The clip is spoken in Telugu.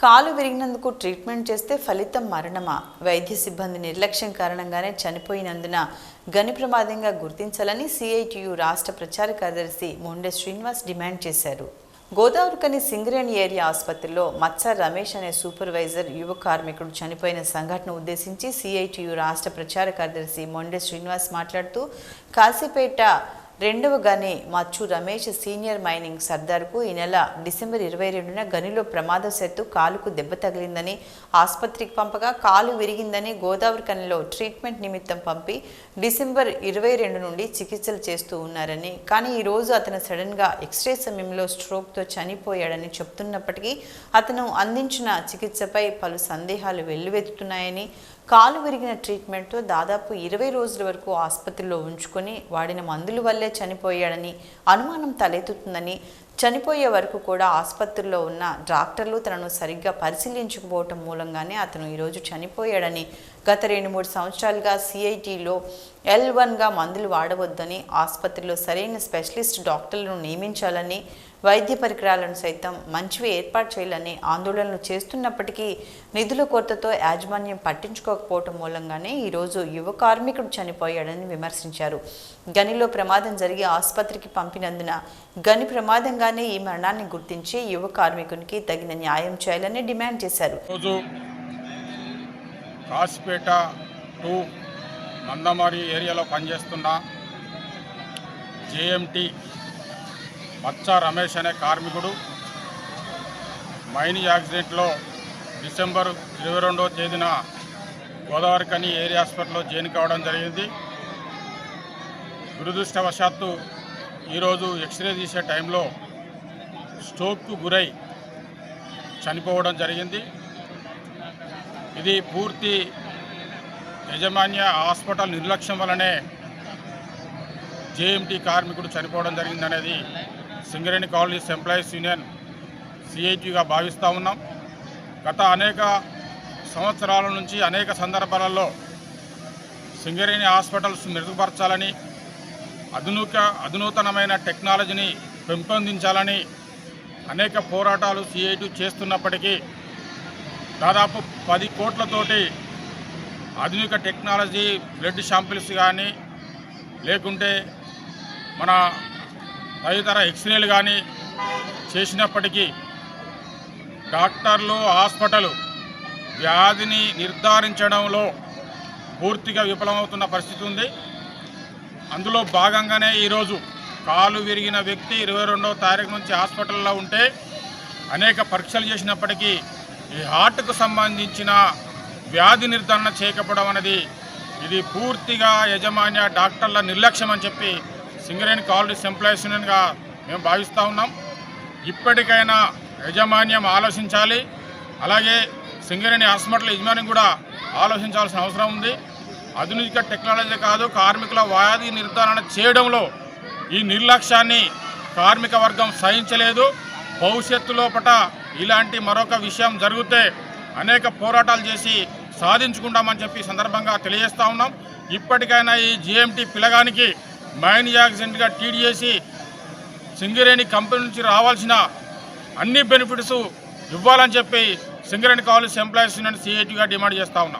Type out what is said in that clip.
కాలు విరిగినందుకు ట్రీట్మెంట్ చేస్తే ఫలితం మరణమా? వైద్య సిబ్బంది నిర్లక్ష్యం కారణంగానే చనిపోయినందున గని ప్రమాదంగా గుర్తించాలని సిఐటియు రాష్ట్ర ప్రచార కార్యదర్శి మొండె శ్రీనివాస్ డిమాండ్ చేశారు. గోదావరికని సింగరేణి ఏరియా ఆసుపత్రిలో మత్స రమేష్ అనే సూపర్వైజర్ యువ కార్మికుడు చనిపోయిన సంఘటన ఉద్దేశించి సిఐటియు రాష్ట్ర ప్రచార కార్యదర్శి మొండె శ్రీనివాస్ మాట్లాడుతూ కాశీపేట రెండవ గని మచ్చు రమేష్ సీనియర్ మైనింగ్ సర్దార్కు ఈ నెల డిసెంబర్ 22న గనిలో ప్రమాదవశాత్తు కాలుకు దెబ్బ తగిలిందని ఆసుపత్రికి పంపగా కాలు విరిగిందని గోదావరి కనిలో ట్రీట్మెంట్ నిమిత్తం పంపి డిసెంబర్ 22 నుండి చికిత్సలు చేస్తూ ఉన్నారని, కానీ ఈరోజు అతను సడన్గా ఎక్స్రే సమయంలో స్ట్రోక్తో చనిపోయాడని చెప్తున్నప్పటికీ అతను అందించిన చికిత్సపై పలు సందేహాలు వెల్లువెత్తుతున్నాయని, కాలు విరిగిన ట్రీట్మెంట్తో దాదాపు 20 రోజుల వరకు ఆసుపత్రిలో ఉంచుకొని వాడిన మందుల వల్లే చనిపోయాడని అనుమానం తలెత్తుతుందని, చనిపోయే వరకు కూడా ఆసుపత్రిలో ఉన్న డాక్టర్లు తనను సరిగ్గా పరిశీలించకపోవటం మూలంగానే అతను ఈరోజు చనిపోయాడని, గత 2-3 సంవత్సరాలుగా సిఐటిలో L1గా మందులు వాడవద్దని, ఆసుపత్రిలో సరైన స్పెషలిస్ట్ డాక్టర్లను నియమించాలని, వైద్య పరికరాలను సైతం మంచివి ఏర్పాటు చేయాలని ఆందోళనలు చేస్తున్నప్పటికీ నిధుల కొరతతో యాజమాన్యం పట్టించుకోకపోవటం మూలంగానే ఈరోజు యువ కార్మికుడు చనిపోయాడని విమర్శించారు. గనిలో ప్రమాదం జరిగి ఆసుపత్రికి పంపినందున గని ప్రమాదంగానే ఈ మరణాన్ని గుర్తించి యువ కార్మికునికి తగిన న్యాయం చేయాలని డిమాండ్ చేశారు. కాశీపేట 2 మందమారి ఏరియాలో పనిచేస్తున్న జేఎంటీ మచ్చ రమేష్ అనే కార్మికుడు మైనింగ్ యాక్సిడెంట్లో డిసెంబర్ 22వ తేదీన గోదావరికని ఏరియా హాస్పిటల్లో జాయిన్ కావడం జరిగింది. దురదృష్టవశాత్తు ఈరోజు ఎక్స్రే తీసే టైంలో స్ట్రోక్కు గురై చనిపోవడం జరిగింది. ఇది పూర్తి యాజమాన్య హాస్పిటల్ నిర్లక్ష్యం వల్లనే జేఎంటీ కార్మికుడు చనిపోవడం జరిగిందనేది సింగరేణి కాలనీస్ ఎంప్లాయీస్ యూనియన్ సిఐటిగా భావిస్తూ ఉన్నాం. గత అనేక సంవత్సరాల నుంచి అనేక సందర్భాలలో సింగరేణి హాస్పిటల్స్ మెరుగుపరచాలని, అధునూతనమైన టెక్నాలజీని పెంపొందించాలని అనేక పోరాటాలు సిఐటి చేస్తున్నప్పటికీ దాదాపు 10 కోట్లతోటి ఆధునిక టెక్నాలజీ బ్లడ్ శాంపిల్స్ కానీ లేకుంటే మన తదితర ఎక్స్రేలు కానీ చేసినప్పటికీ డాక్టర్లు హాస్పిటల్ వ్యాధిని నిర్ధారించడంలో పూర్తిగా విఫలమవుతున్న పరిస్థితి ఉంది. అందులో భాగంగానే ఈరోజు కాలు విరిగిన వ్యక్తి 22వ తారీఖు నుంచి హాస్పిటల్లో ఉంటే అనేక పరీక్షలు చేసినప్పటికీ ఈ హార్ట్కు సంబంధించిన వ్యాధి నిర్ధారణ చేయకపోవడం అనేది ఇది పూర్తిగా యాజమాన్య డాక్టర్ల నిర్లక్ష్యం అని చెప్పి సింగరేణి కాలనీస్ ఎంప్లాయీస్ యూనియన్గా మేము భావిస్తూ ఉన్నాం. ఇప్పటికైనా యాజమాన్యం ఆలోచించాలి. అలాగే సింగరేణి హాస్పిటల్ యజమాని కూడా ఆలోచించాల్సిన అవసరం ఉంది. ఆధునిక టెక్నాలజీ కాదు, కార్మికుల వ్యాధి నిర్ధారణ చేయడంలో ఈ నిర్లక్ష్యాన్ని కార్మిక వర్గం సహించలేదు. భవిష్యత్తులో ఇలాంటి మరొక విషయం జరిగితే అనేక పోరాటాలు చేసి సాధించుకుంటామని చెప్పి సందర్భంగా తెలియజేస్తూ ఉన్నాం. ఇప్పటికైనా ఈ జిఎంటీ పిలగానికి మైన్ యాక్సిడెంట్గా ట్రీట్ చేసి సింగరేణి కంపెనీ నుంచి రావాల్సిన అన్ని బెనిఫిట్స్ ఇవ్వాలని చెప్పి సింగరేణి కాలనీస్ ఎంప్లాయీస్ యూనియన్ సిఐటిగా డిమాండ్ చేస్తూ ఉన్నాం.